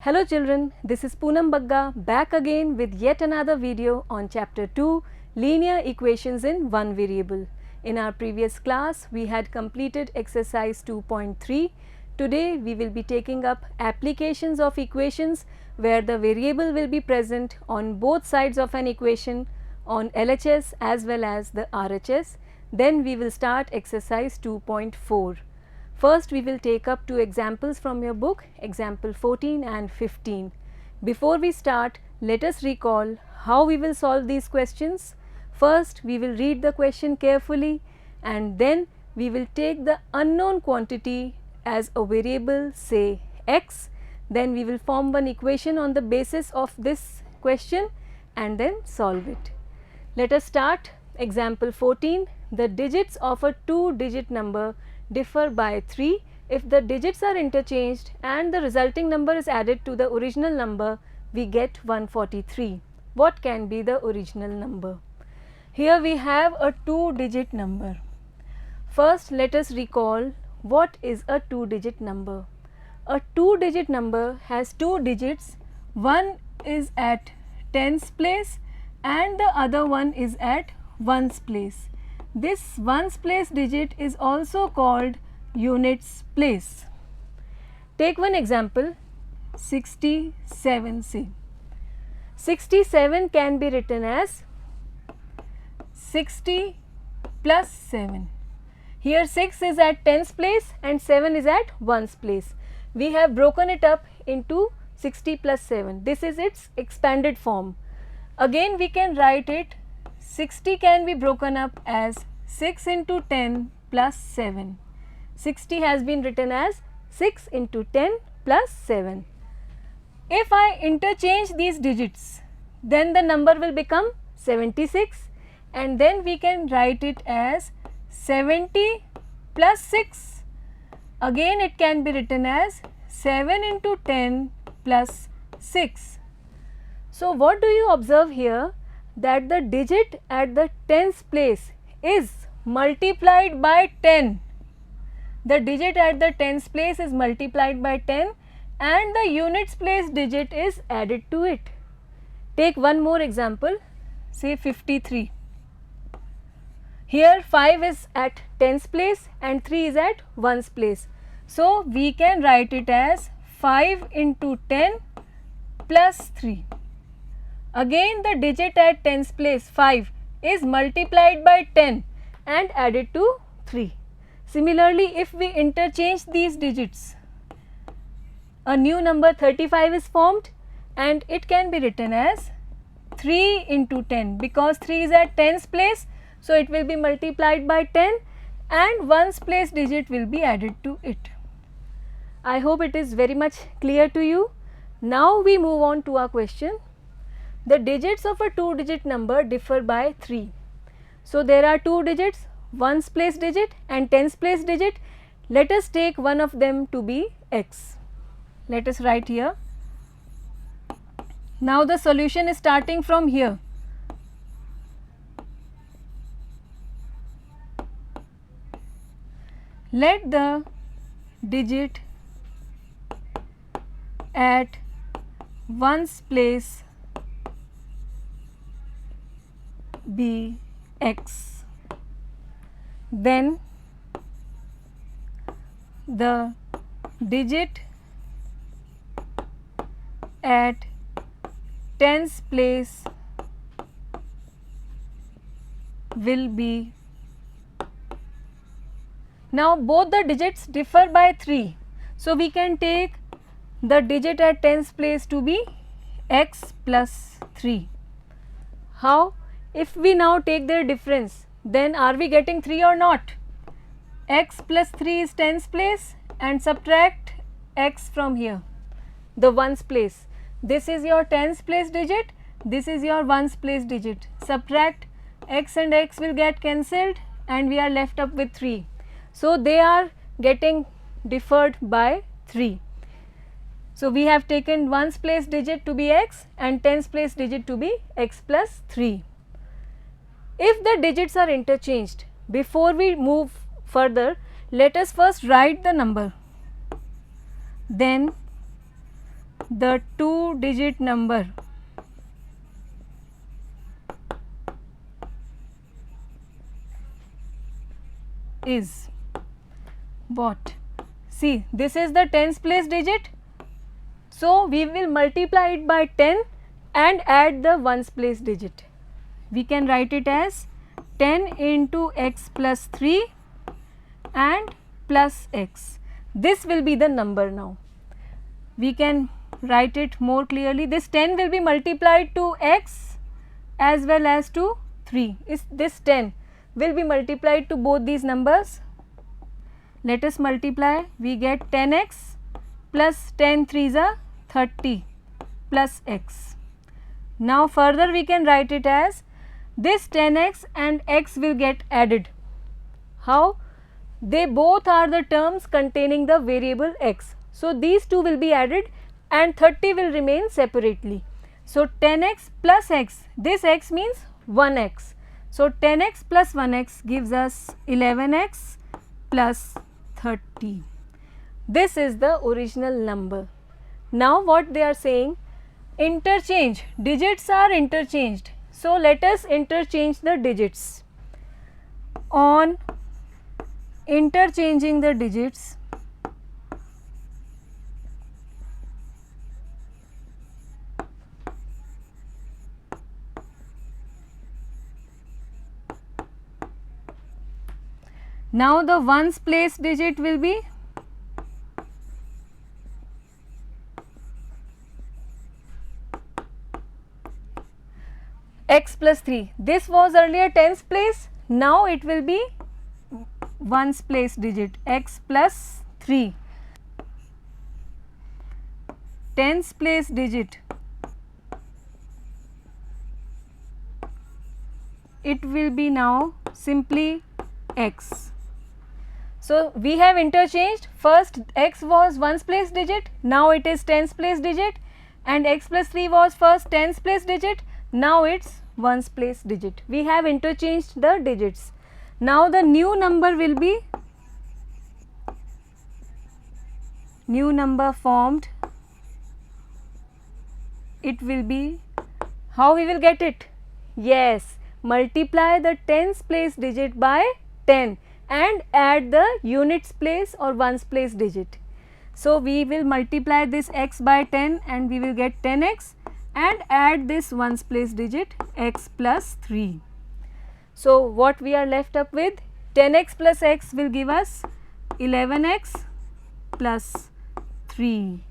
Hello children, this is Poonam Bagga back again with yet another video on chapter 2 linear equations in one variable. In our previous class we had completed exercise 2.3. Today we will be taking up applications of equations where the variable will be present on both sides of an equation on LHS as well as the RHS. Then we will start exercise 2.4. First we will take up two examples from your book, example 14 and 15. Before we start, let us recall how we will solve these questions. First we will read the question carefully and then we will take the unknown quantity as a variable, say x. Then we will form one equation on the basis of this question and then solve it. Let us start example 14. The digits of a two-digit number differ by 3 if the digits are interchanged and the resulting number is added to the original number, we get 143. What can be the original number? Here we have a two-digit number. First let us recall what is a two-digit number. A two-digit number has two digits, one is at tens place and the other one is at ones place. This ones place digit is also called units place. Take one example, 67 say. 67 can be written as 60 plus 7. Here 6 is at tens place and 7 is at ones place. We have broken it up into 60 plus 7. This is its expanded form. Again we can write it, 60 can be broken up as 6 into 10 plus 7. 60 has been written as 6 into 10 plus 7. If I interchange these digits, then the number will become 76 and then we can write it as 70 plus 6. Again it can be written as 7 into 10 plus 6. So what do you observe here? That the digit at the tens place is multiplied by 10. The digit at the tens place is multiplied by 10 and the units place digit is added to it. Take one more example, say 53. Here 5 is at tens place and 3 is at ones place. So we can write it as 5 into 10 plus 3. Again the digit at tens place 5 is multiplied by 10 and added to 3. Similarly, if we interchange these digits, a new number 35 is formed and it can be written as 3 into 10 because 3 is at tens place. So, it will be multiplied by 10 and ones place digit will be added to it. I hope it is very much clear to you. Now, we move on to our question. The digits of a two-digit number differ by 3. So, there are two digits, ones place digit and tens place digit. Let us take one of them to be x. Let us write here. Now, the solution is starting from here. Let the digit at ones place be x. Then the digit at tens place will be. Now both the digits differ by 3. So we can take the digit at tens place to be x plus 3. How? If we now take their difference, then are we getting 3 or not? X plus 3 is tens place and subtract x from here, the ones place. This is your tens place digit, this is your ones place digit. Subtract x and x will get cancelled and we are left up with 3. So, they are getting differed by 3. So, we have taken ones place digit to be x and tens place digit to be x plus 3. If the digits are interchanged, before we move further, let us first write the number. Then the 2-digit number is what? See, this is the tens place digit. So, we will multiply it by 10 and add the ones place digit. We can write it as 10 into x plus 3 and plus x. This will be the number now. We can write it more clearly. This 10 will be multiplied to x as well as to 3. This 10 will be multiplied to both these numbers. Let us multiply. We get 10x plus 10 3s are 30 plus x. Now further we can write it as this 10x and x will get added. How? They both are the terms containing the variable x. So these two will be added and 30 will remain separately. So 10x plus x, this x means 1x. So 10x plus 1x gives us 11x plus 30. This is the original number. Now what they are saying, interchange, digits are interchanged. So let us interchange the digits. On interchanging the digits, now the ones place digit will be x plus 3. This was earlier tens place, now it will be ones place digit x plus 3. Tens place digit, it will be now simply x. So we have interchanged. First x was ones place digit, now it is tens place digit, and x plus 3 was first tens place digit, now it is ones place digit. We have interchanged the digits. Now the new number will be, new number formed, it will be, how we will get it? Yes, multiply the tens place digit by 10 and add the units place or ones place digit. So we will multiply this x by 10 and we will get 10x and add this ones place digit x plus 3. So what we are left up with, 10x plus x will give us 11x plus 3.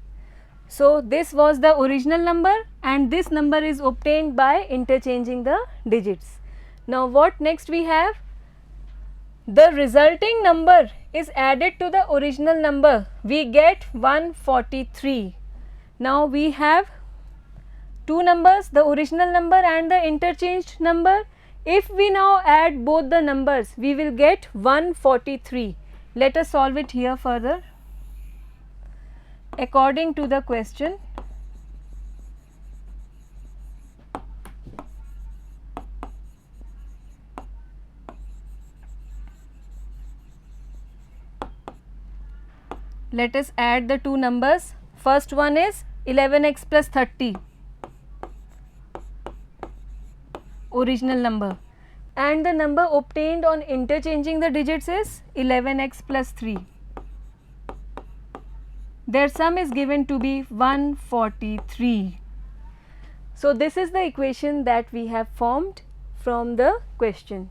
So this was the original number and this number is obtained by interchanging the digits. Now what next we have? The resulting number is added to the original number. We get 143. Now we have two numbers, the original number and the interchanged number. If we now add both the numbers, we will get 143. Let us solve it here further. According to the question, let us add the two numbers. First one is 11x plus 30, original number, and the number obtained on interchanging the digits is 11x plus 3. Their sum is given to be 143. So this is the equation that we have formed from the question.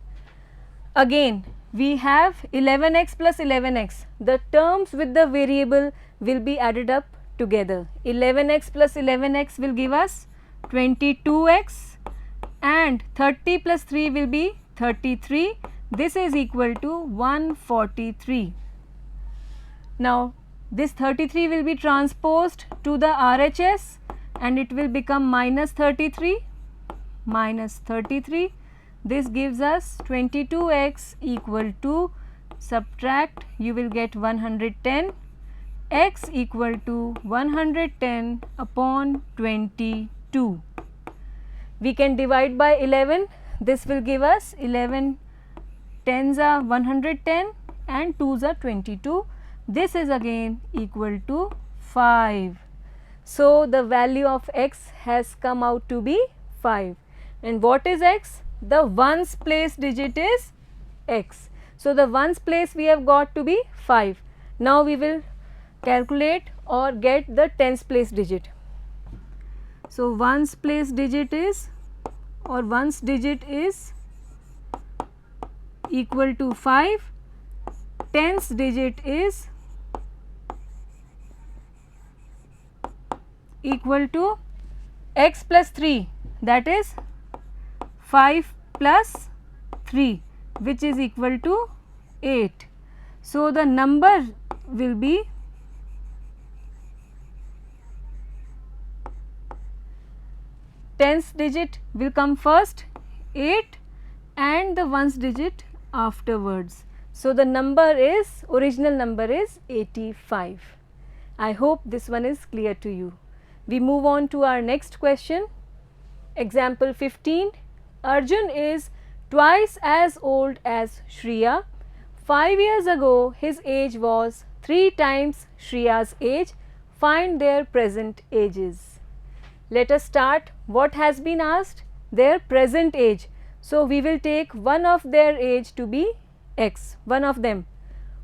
Again, we have 11x plus 11x. The terms with the variable will be added up together. 11x plus 11x will give us 22x and 30 plus 3 will be 33. This is equal to 143. Now this 33 will be transposed to the RHS and it will become minus 33, minus 33. This gives us 22x equal to, subtract, you will get 110, x equal to 110 upon 22. We can divide by 11, this will give us 11 tens are 110 and 2s are 22. This is again equal to 5. So the value of x has come out to be 5. And what is x? The ones place digit is x. So the ones place we have got to be 5. Now we will calculate or get the tens place digit. So ones place digit is, or ones digit is equal to 5, tens digit is equal to x plus 3, that is 5 plus 3, which is equal to 8. So the number will be tens digit will come first, 8, and the ones digit afterwards. So the number is, original number is 85. I hope this one is clear to you. We move on to our next question. Example 15. Arjun is twice as old as Shriya. 5 years ago his age was 3 times Shriya's age. Find their present ages. Let us start. What has been asked? Their present age. So we will take one of their age to be x, one of them.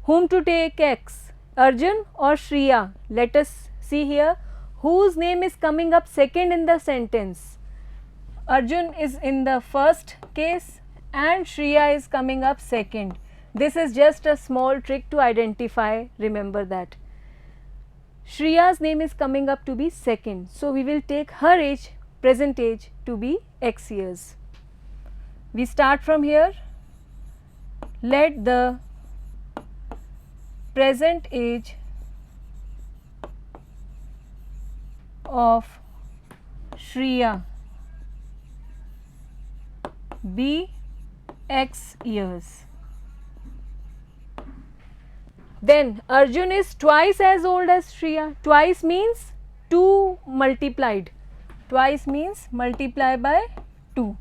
Whom to take x? Arjun or Shriya? Let us see here. Whose name is coming up second in the sentence? Arjun is in the first case and Shriya is coming up second. This is just a small trick to identify, remember that. Shriya's name is coming up to be second. So we will take her age, present age, to be x years. We start from here. Let the present age of Shriya be x years. Then Arjun is twice as old as Shriya. Twice means 2 multiplied. Twice means multiply by 2.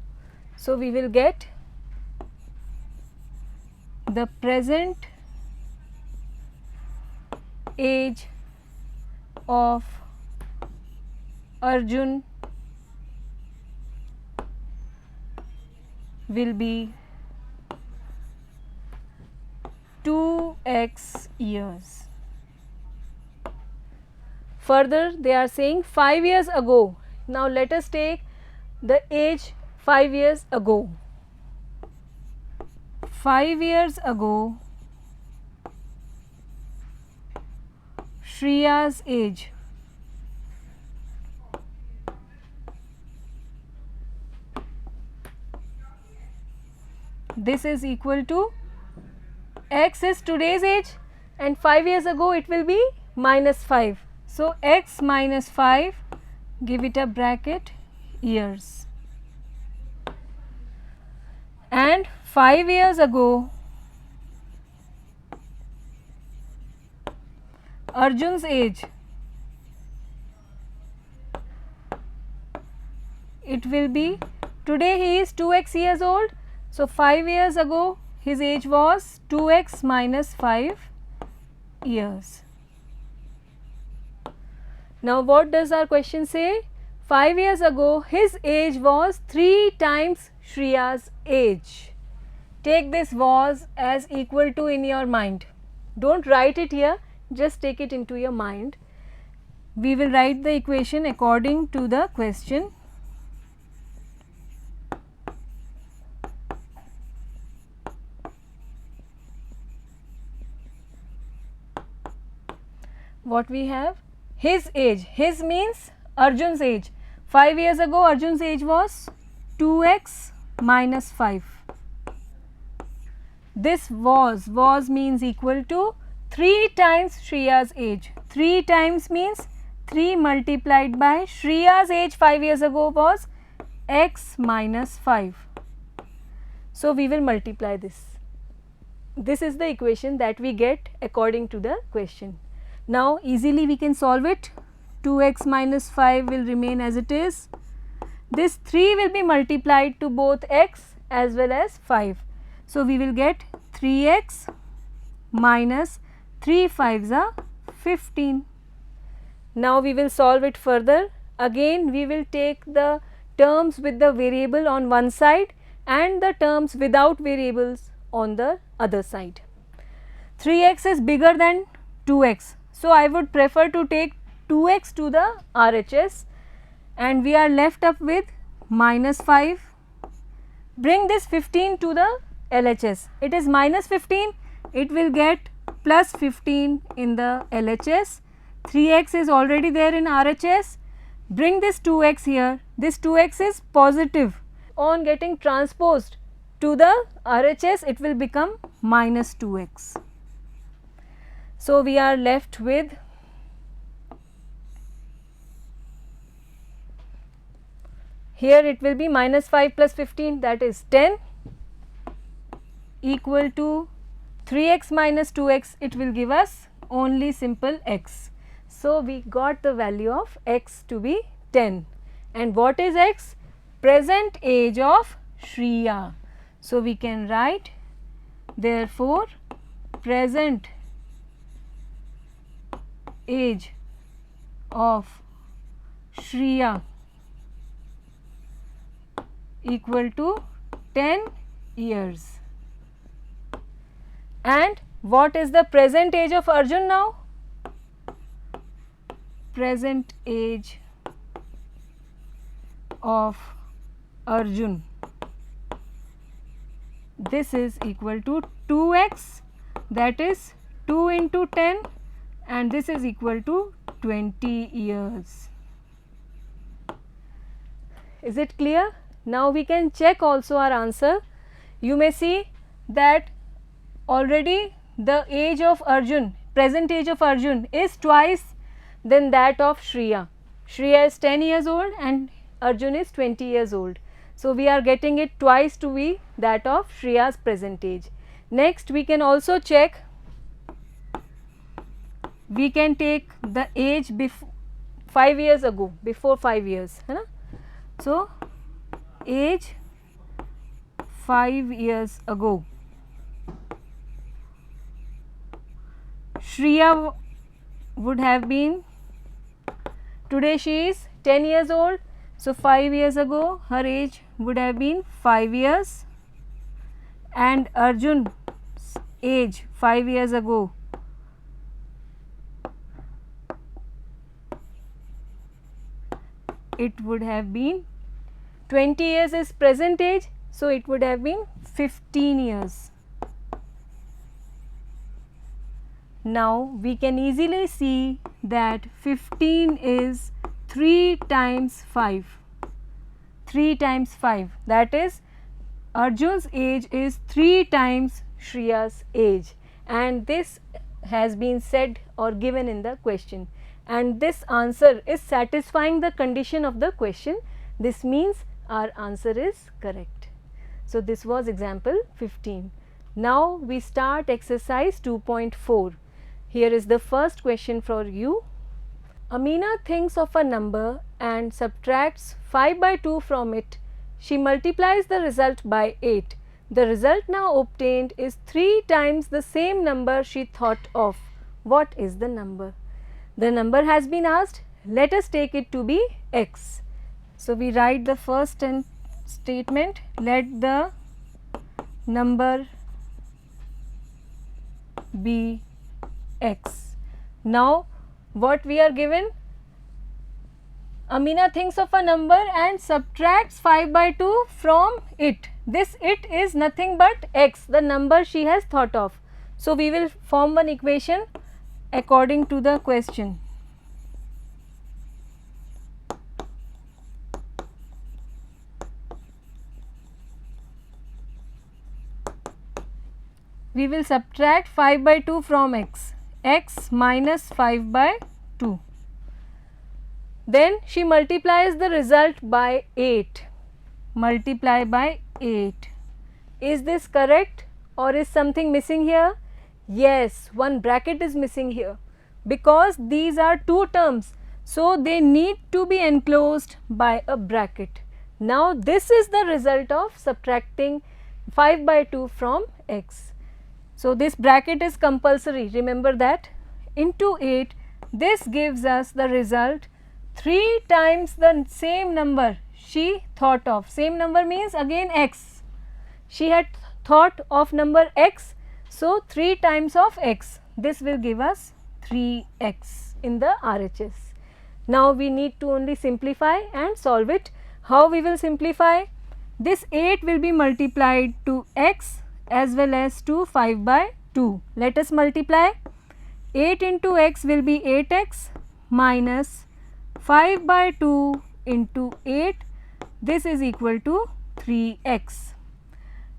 So we will get the present age of Arjun will be 2x years. Further they are saying 5 years ago. Now let us take the age 5 years ago. 5 years ago Shriya's age this is equal to x is today's age and 5 years ago it will be minus 5. So x minus 5, give it a bracket, years. And 5 years ago Arjun's age, it will be, today he is 2x years old. So 5 years ago his age was 2x minus 5 years. Now what does our question say? 5 years ago his age was 3 times Shriya's age. Take this was as equal to in your mind. Don't write it here, just take it into your mind. We will write the equation according to the question. What we have? His age. His means Arjun's age. 5 years ago Arjun's age was 2x minus 5. This was means equal to 3 times Shriya's age. 3 times means 3 multiplied by Shriya's age 5 years ago was x minus 5. So we will multiply this. This is the equation that we get according to the question. Now easily we can solve it. 2x minus 5 will remain as it is. This 3 will be multiplied to both x as well as 5. So we will get 3x minus 3 5s are 15. Now we will solve it further. Again we will take the terms with the variable on one side and the terms without variables on the other side. 3x is bigger than 2x. So, I would prefer to take 2x to the RHS and we are left up with minus 5. Bring this 15 to the LHS. It is minus 15, it will get plus 15 in the LHS. 3x is already there in RHS. Bring this 2x here. This 2x is positive. On getting transposed to the RHS, it will become minus 2x. So, we are left with here it will be minus 5 plus 15, that is 10, equal to 3x minus 2x, it will give us only simple x. So, we got the value of x to be 10. And what is x? Present age of Shriya. So, we can write therefore present age of Shriya equal to 10 years. And what is the present age of Arjun now? Present age of Arjun, this is equal to 2x, that is 2 into 10, and this is equal to 20 years. Is it clear? Now we can check also our answer. You may see that already the age of Arjun, present age of Arjun is twice than that of Shriya. Shriya is 10 years old and Arjun is 20 years old. So, we are getting it twice to be that of Shriya's present age. Next, we can also check, we can take the age before 5 years ago, before 5 years. Hai na? So, age 5 years ago. Shriya would have been, today she is 10 years old. So, 5 years ago her age would have been 5 years, and Arjun's age 5 years ago it would have been 20 years is present age. So, it would have been 15 years. Now, we can easily see that 15 is 3 times 5, 3 times 5, that is Arjun's age is 3 times Shriya's age, and this has been said or given in the question, and this answer is satisfying the condition of the question. This means our answer is correct. So, this was example 15. Now, we start exercise 2.4. Here is the first question for you. Amina thinks of a number and subtracts 5 by 2 from it. She multiplies the result by 8. The result now obtained is 3 times the same number she thought of. What is the number? The number has been asked. Let us take it to be x. So, we write the first statement, let the number be x. Now, what we are given? Amina thinks of a number and subtracts 5 by 2 from it. This it is nothing but x, the number she has thought of. So, we will form one equation according to the question. We will subtract 5 by 2 from x, x minus 5 by 2. Then she multiplies the result by 8, multiply by 8. Is this correct or is something missing here? Yes, one bracket is missing here because these are two terms. So, they need to be enclosed by a bracket. Now, this is the result of subtracting 5 by 2 from x. So, this bracket is compulsory, remember that. Into 8, This gives us the result 3 times the same number she thought of. Same number means again x. She had thought of number x, so 3 times of x. This will give us 3x in the RHS. Now we need to only simplify and solve it. How we will simplify? This 8 will be multiplied to x as well as to 5 by 2. Let us multiply. 8 into x will be 8x minus 5 by 2 into 8. This is equal to 3x.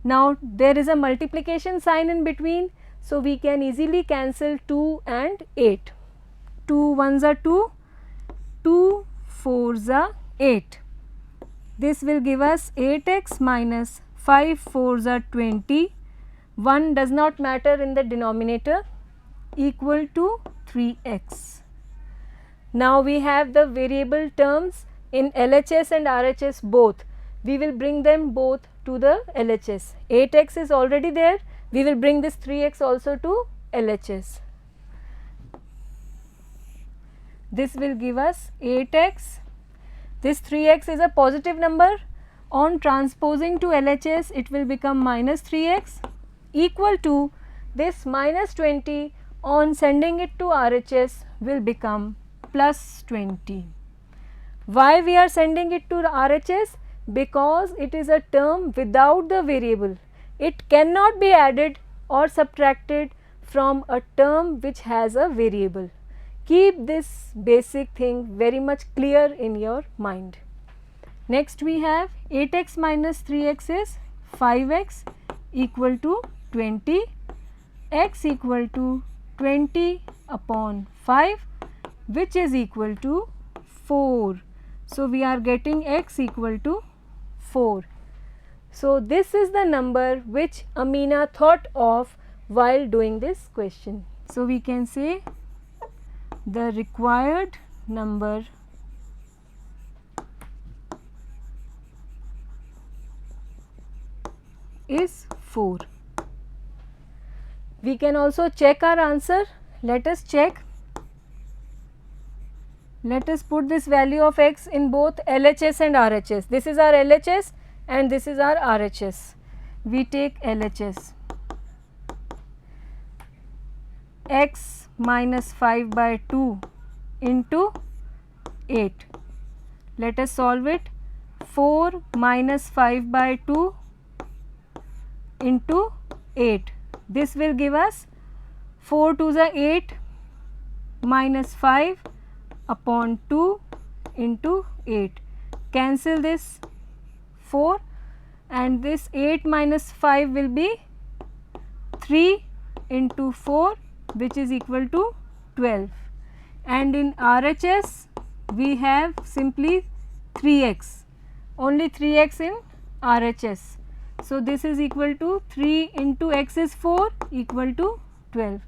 Now there is a multiplication sign in between, so we can easily cancel 2 and 8. 2 ones are 2, 2 fours are 8. This will give us 8x minus 5 fours are 20. 1 does not matter in the denominator, equal to 3x. Now we have the variable terms in LHS and RHS both. We will bring them both to the LHS. 8x is already there. We will bring this 3x also to LHS. This will give us 8x. This 3x is a positive number. On transposing to LHS, it will become minus 3x equal to this minus 20 on sending it to RHS will become plus 20. Why we are sending it to RHS? Because it is a term without the variable. It cannot be added or subtracted from a term which has a variable. Keep this basic thing very much clear in your mind. Next we have 8x minus 3x is 5x equal to 20, x equal to 20 upon 5, which is equal to 4. So we are getting x equal to 4. So this is the number which Amina thought of while doing this question. So we can say the required number is 4. We can also check our answer. Let us check. Let us put this value of x in both LHS and RHS. This is our LHS and this is our RHS. We take LHS. X minus 5 by 2 into 8. Let us solve it. 4 minus 5 by 2 into 8. This will give us 4 to the 8 minus 5 upon 2 into 8. Cancel this 4 and this 8 minus 5 will be 3 into 4, which is equal to 12. And in RHS we have simply 3x, only 3x in RHS. So this is equal to 3 into x is 4 equal to 12.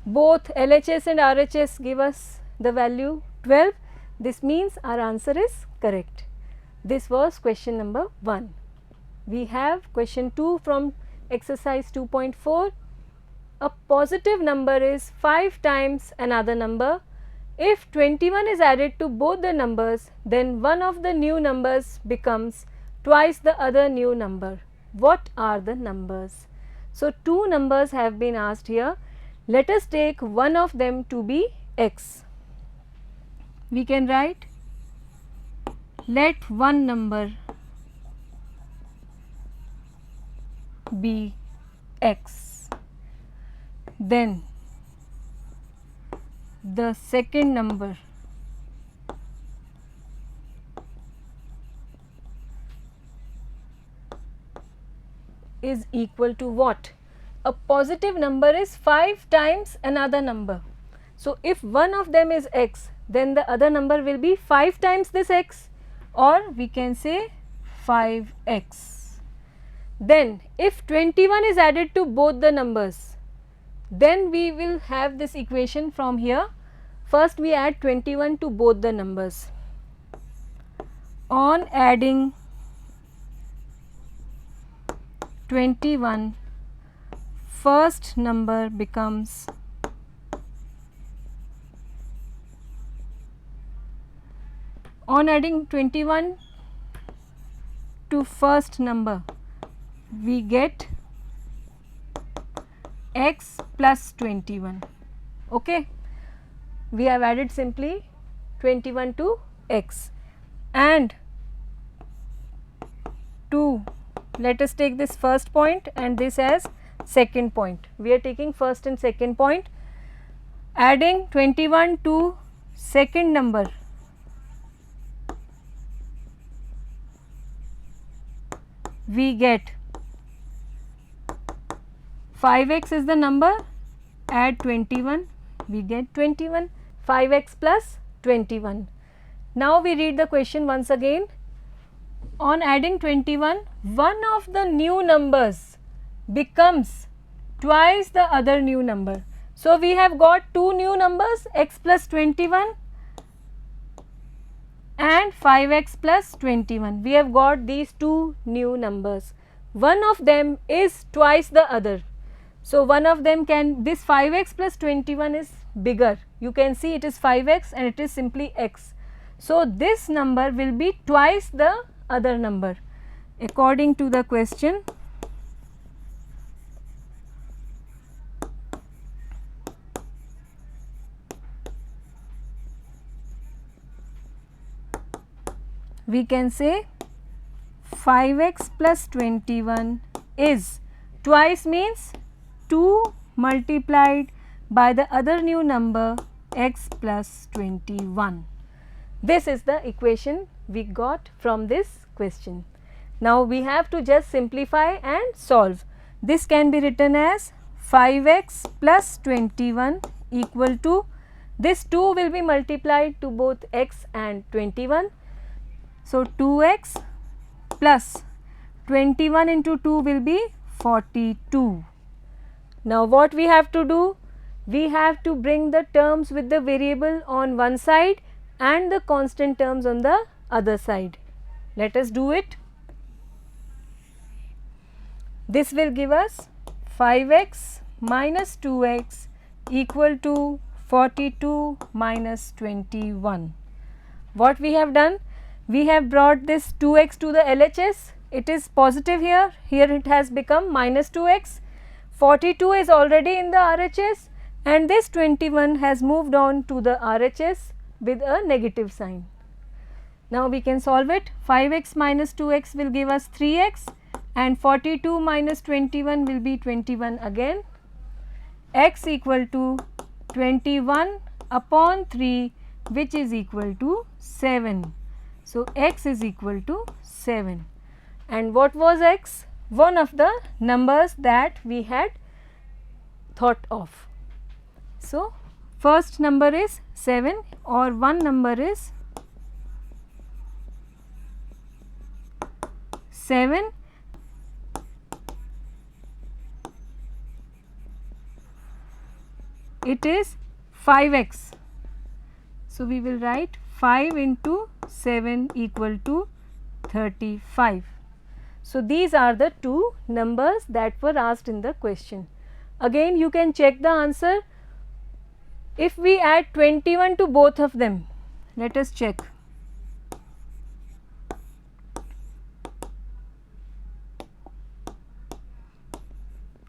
Both LHS and RHS give us the value 12. This means our answer is correct. This was question number 1. We have question 2 from exercise 2.4. A positive number is 5 times another number. If 21 is added to both the numbers, then one of the new numbers becomes twice the other new number. What are the numbers? So, two numbers have been asked here. Let us take one of them to be x. We can write, let one number be x. Then the second number is equal to what? A positive number is 5 times another number. So, if one of them is x, then the other number will be 5 times this x, or we can say 5x. Then if 21 is added to both the numbers, then we will have this equation from here. First we add 21 to both the numbers. On adding 21, first number becomes On adding 21 to first number, we get x plus 21. Okay, we have added simply 21 to x, and to, let us take this first point and this as second point. We are taking first and second point. Adding 21 to second number, we get 5x is the number, add 21, we get 21, 5x plus 21. Now we read the question once again. On adding 21, one of the new numbers becomes twice the other new number. So we have got two new numbers, x plus 21 and 5x plus 21. We have got these two new numbers. One of them is twice the other. So one of them can, this 5x plus 21 is bigger. You can see it is 5x and it is simply x. So this number will be twice the other number according to the question. We can say 5x plus 21 is, twice means 2 multiplied by the other new number x plus 21. This is the equation we got from this question. Now we have to just simplify and solve. This can be written as 5x plus 21 equal to, this 2 will be multiplied to both x and 21. So 2x plus 21 into 2 will be 42. Now what we have to do? We have to bring the terms with the variable on one side and the constant terms on the other side. Let us do it. This will give us 5x minus 2x equal to 42 minus 21. What we have done? We have brought this 2x to the LHS. It is positive here. Here it has become minus 2x. 42 is already in the RHS and this 21 has moved on to the RHS with a negative sign. Now we can solve it. 5x minus 2x will give us 3x and 42 minus 21 will be 21 again. X equal to 21 upon 3, which is equal to 7. So x is equal to 7. And what was x? One of the numbers that we had thought of. So first number is 7, or one number is 7. It is 5x. So we will write 5 into 7 equal to 35. So these are the two numbers that were asked in the question. Again you can check the answer. If we add 21 to both of them, let us check.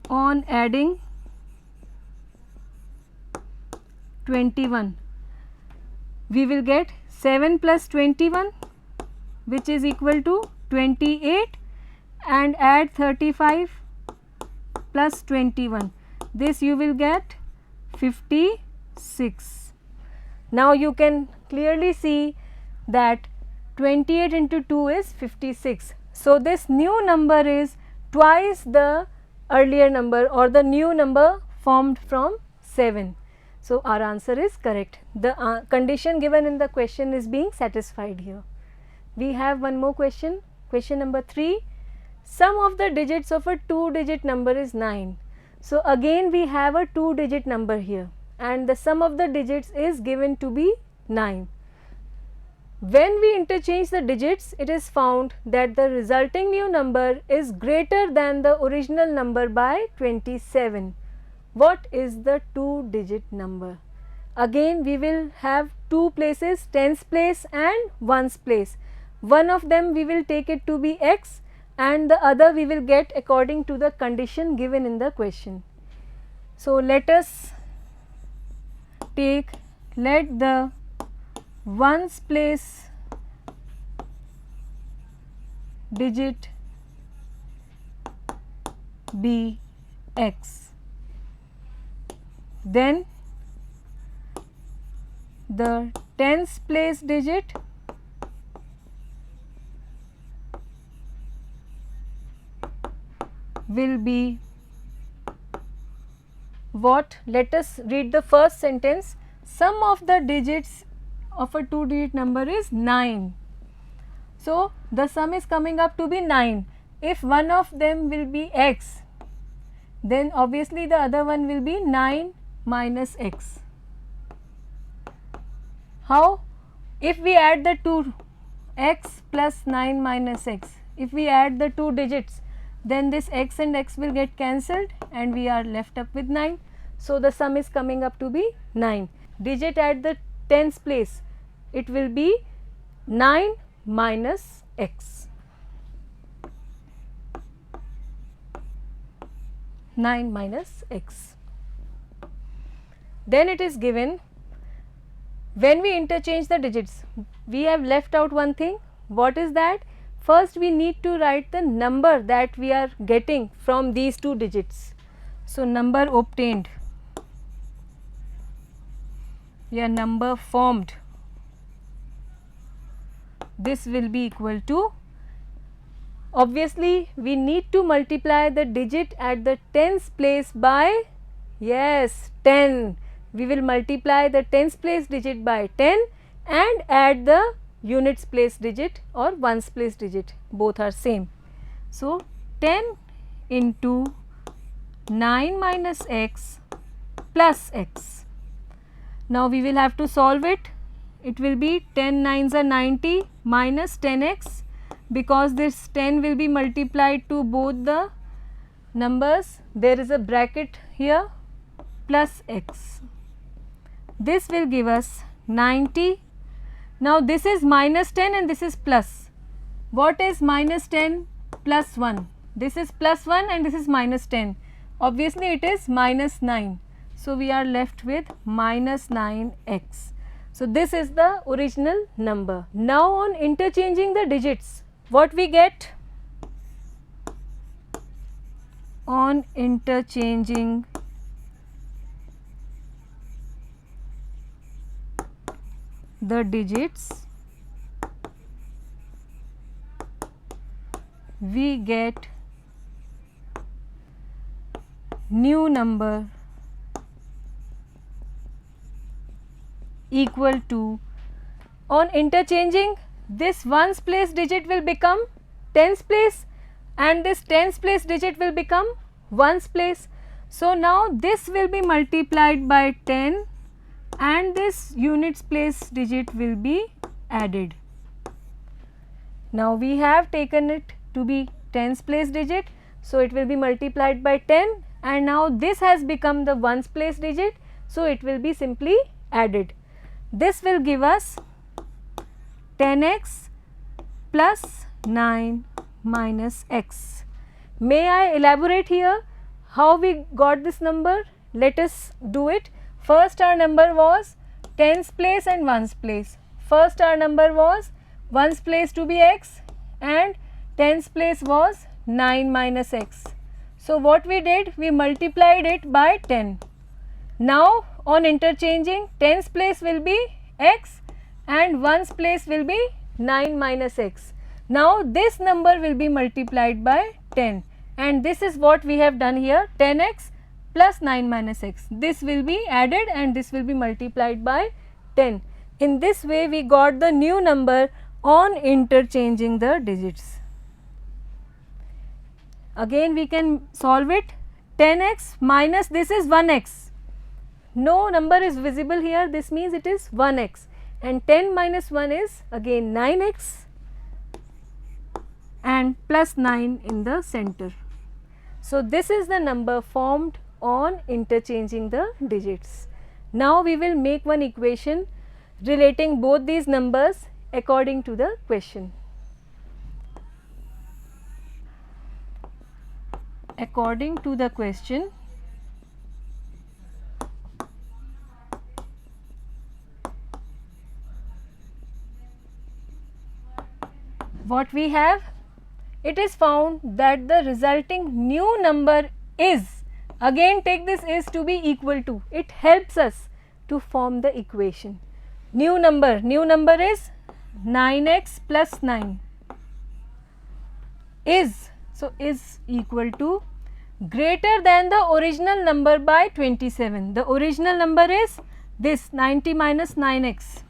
On adding 21, we will get 7 plus 21, which is equal to 28, and add 35 plus 21, this you will get 56. Now you can clearly see that 28 into 2 is 56. So this new number is twice the earlier number, or the new number formed from 7. So our answer is correct. The condition given in the question is being satisfied here. We have one more question. Question number 3. Sum of the digits of a 2-digit number is 9. So again we have a 2-digit number here, and the sum of the digits is given to be 9. When we interchange the digits, it is found that the resulting new number is greater than the original number by 27. What is the 2-digit number? Again we will have two places, tens place and ones place. One of them we will take it to be x and the other we will get according to the condition given in the question. So, let us take, let the ones place digit be x, then the tens place digit will be what? Let us read the first sentence. Sum of the digits of a two digit number is 9. So, the sum is coming up to be 9. If one of them will be x, then obviously the other one will be 9 minus x. How? If we add the two, x plus 9 minus x, if we add the two digits, then this x and x will get cancelled and we are left up with 9. So, the sum is coming up to be 9. Digit at the tens place, it will be 9 minus x. 9 minus x. Then it is given, when we interchange the digits, we have left out one thing. What is that? First we need to write the number that we are getting from these two digits. So, number obtained, या number formed, this will be equal to, obviously we need to multiply the digit at the tens place by, yes, 10. We will multiply the tens place digit by 10 and add the units place digit or ones place digit, both are same. So, 10 into 9 minus x plus x. Now, we will have to solve it. It will be 10 nines are 90 minus 10x, because this 10 will be multiplied to both the numbers, there is a bracket here, plus x. This will give us 90. Now, this is minus 10 and this is plus. What is minus 10 plus 1? This is plus 1 and this is minus 10. Obviously, it is minus 9. So, we are left with minus 9x. So, this is the original number. Now, on interchanging the digits, what we get? On interchanging the digits, we get new number equal to, on interchanging, this ones place digit will become tens place and this tens place digit will become ones place. So, now this will be multiplied by 10 and this units place digit will be added. Now, we have taken it to be tens place digit. So, it will be multiplied by 10 and now this has become the ones place digit. So, it will be simply added. This will give us 10x plus 9 minus x. May I elaborate here how we got this number? Let us do it. First our number was tens place and ones place. First our number was ones place to be x and tens place was 9 minus x. So, what we did? We multiplied it by 10. Now, on interchanging, tens place will be x and ones place will be 9 minus x. Now, this number will be multiplied by 10 and this is what we have done here, 10x plus 9 minus x. This will be added and this will be multiplied by 10. In this way, we got the new number on interchanging the digits. Again, we can solve it. 10x minus this is 1x. No number is visible here, this means it is 1x, and 10 minus 1 is again 9x and plus 9 in the center. So, this is the number formed on interchanging the digits. Now, we will make one equation. relating both these numbers according to the question. According to the question, what we have? It is found that the resulting new number is, again take this is to be equal to, it helps us to form the equation. New number is 9x plus 9 is, so is equal to greater than the original number by 27. The original number is this 90 minus 9x,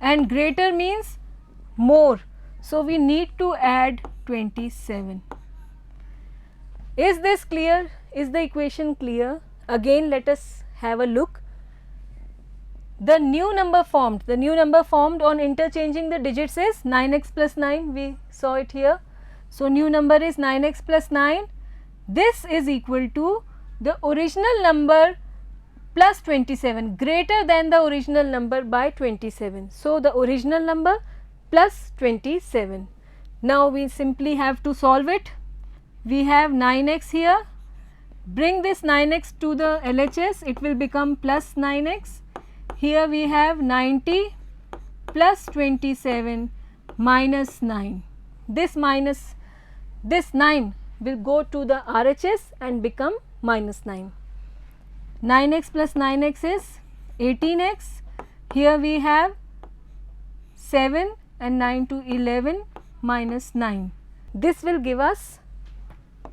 and greater means more. So, we need to add 27. Is this clear? Is the equation clear? Again let us have a look. The new number formed on interchanging the digits is 9x plus 9, we saw it here. So, new number is 9x plus 9. This is equal to the original number plus 27, greater than the original number by 27. So, the original number plus 27. Now, we simply have to solve it. We have 9x here, bring this 9x to the LHS, it will become plus 9x. Here we have 90 plus 27 minus 9. This 9 will go to the RHS and become minus 9. 9x plus 9x is 18x. Here we have 7 and 9 to 11 minus 9. This will give us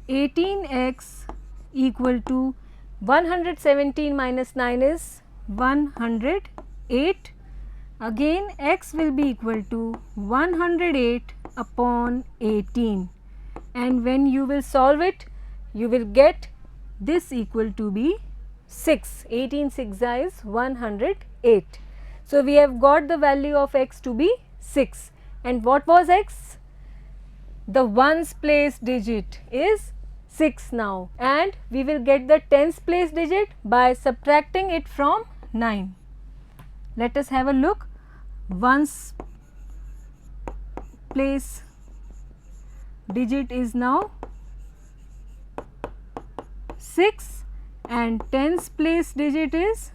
18x equal to 117 minus 9 is 108. Again x will be equal to 108 upon 18, and when you will solve it, you will get this equal to be 6. 18 6 is 108. So, we have got the value of x to be 6, and what was x? The ones place digit is 6 now, and we will get the tens place digit by subtracting it from 9. Let us have a look. Ones place digit is now 6 and tens place digit is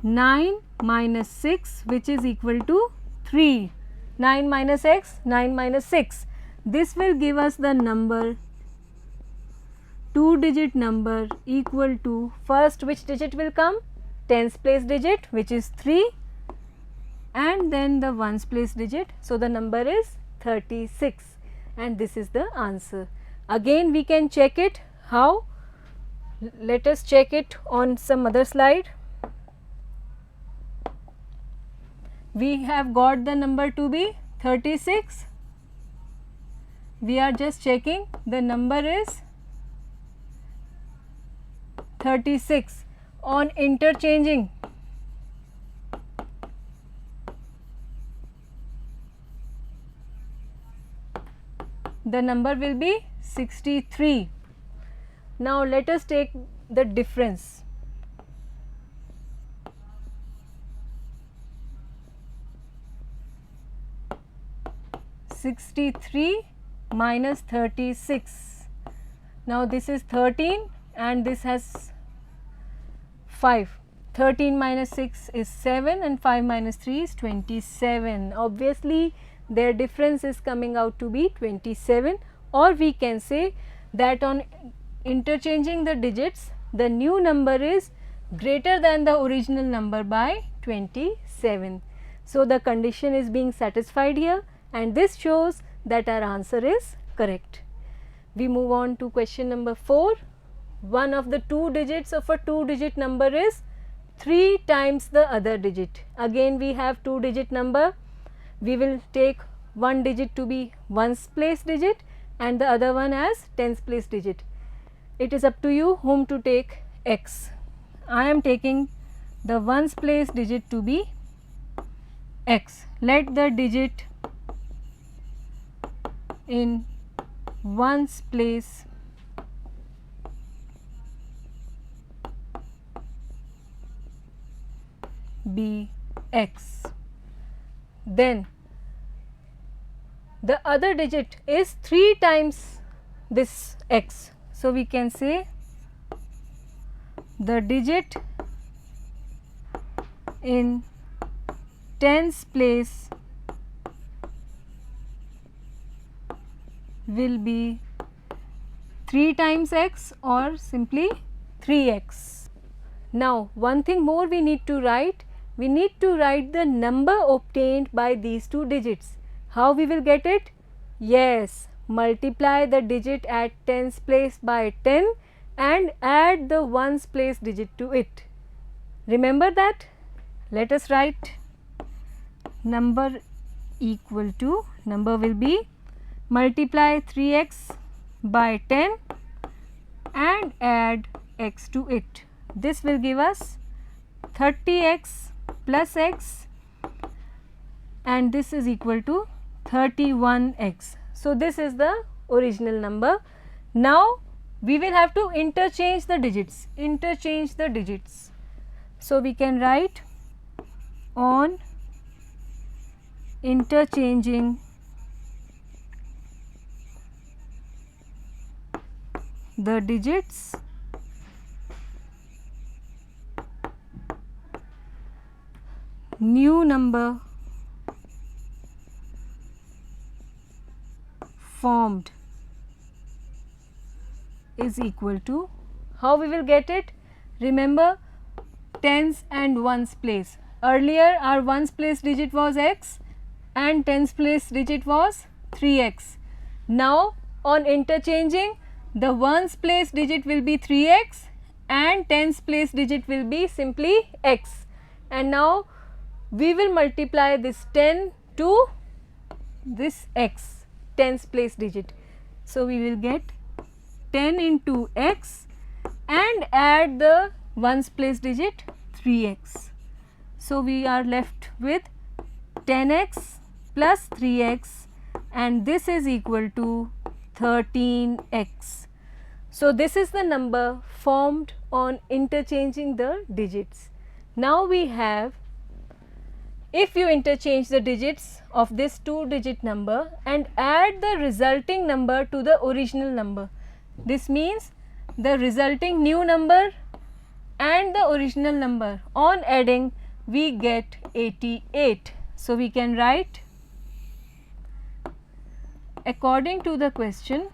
9 minus 6, which is equal to 3. 9 minus x, 9 minus 6. This will give us the number, 2-digit number equal to, first which digit will come? Tens place digit, which is 3, and then the ones place digit. So, the number is 36, and this is the answer. Again we can check it. How? Let us check it on some other slide. We have got the number to be 36. We are just checking the number is 36. On interchanging, the number will be 63. Now, let us take the difference. (63) minus 36. Now, this is 13 and this has 5. 13 minus 6 is 7 and 5 minus 3 is 27. Obviously, their difference is coming out to be 27, or we can say that on interchanging the digits, the new number is greater than the original number by 27. So, the condition is being satisfied here, and this shows that our answer is correct. We move on to question number 4. One of the two digits of a 2-digit number is 3 times the other digit. Again we have 2-digit number. We will take one digit to be ones place digit and the other one as tens place digit. It is up to you whom to take x. I am taking the ones place digit to be x. Let the digit in ones place be x. Then the other digit is 3 times this x. So, we can say the digit in tens place will be 3 times x or simply 3x. Now, one thing more we need to write. We need to write the number obtained by these two digits. How we will get it? Yes, multiply the digit at tens place by 10 and add the ones place digit to it. Remember that? Let us write number equal to, number will be multiply 3x by 10 and add x to it. This will give us 30x plus x and this is equal to 31x. So, this is the original number. Now, we will have to interchange the digits, So, we can write on interchanging the digits, new number formed is equal to, how we will get it? Remember tens and ones place. Earlier our ones place digit was x and tens place digit was 3x. Now, on interchanging, the ones place digit will be 3x and tens place digit will be simply x. And now, we will multiply this 10 to this x, tens place digit. So, we will get 10 into x and add the ones place digit 3x. So, we are left with 10x plus 3x and this is equal to 13x. So, this is the number formed on interchanging the digits. Now, we have, if you interchange the digits of this 2-digit number and add the resulting number to the original number, this means the resulting new number and the original number, on adding we get 88. So, we can write according to the question,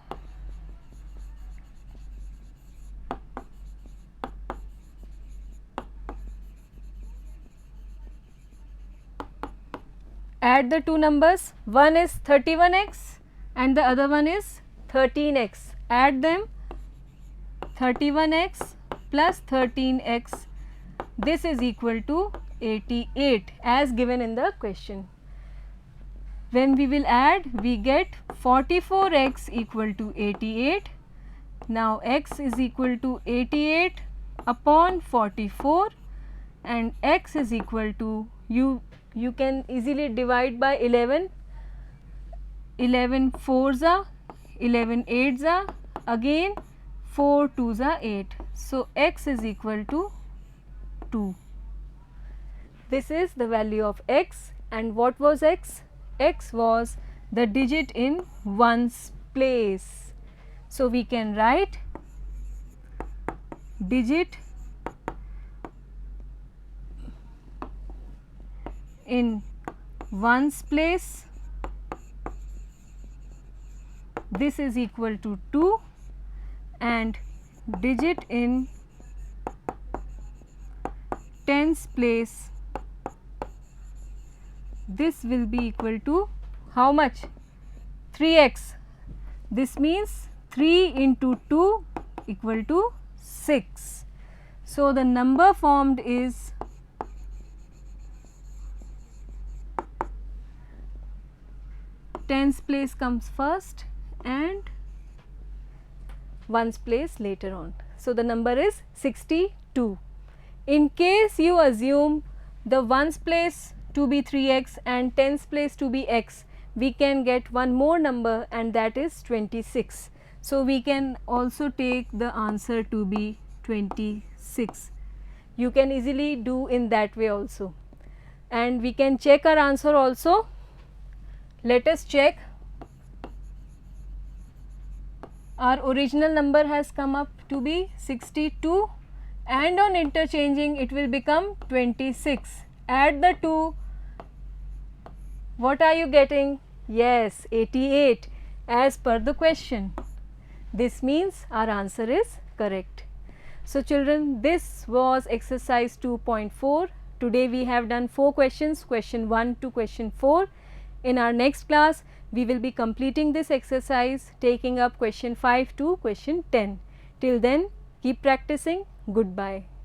add the two numbers, one is 31x and the other one is 13x, add them, 31x plus 13x, this is equal to 88 as given in the question. When we will add, we get 44x equal to 88. Now, x is equal to 88 upon 44 and x is equal to, you can easily divide by 11, 11 4s are, 11 8s are, again 4 2s are 8. So, x is equal to 2. This is the value of x, and what was x? X was the digit in ones place. So, we can write digit in ones place, this is equal to 2, and digit in tens place, this will be equal to how much? 3x. This means 3 into 2 equal to 6. So, the number formed is tens place comes first and ones place later on. So, the number is 62. In case you assume the ones place to be 3x and tens place to be x, we can get one more number, and that is 26. So, we can also take the answer to be 26. You can easily do in that way also, and we can check our answer also. Let us check. Our original number has come up to be 62, and on interchanging it will become 26. Add the 2. What are you getting? Yes, 88 as per the question. This means our answer is correct. So, children, this was exercise 2.4. Today we have done 4 questions, question 1 to question 4. In our next class, we will be completing this exercise, taking up question 5 to question 10. Till then, keep practicing. Goodbye.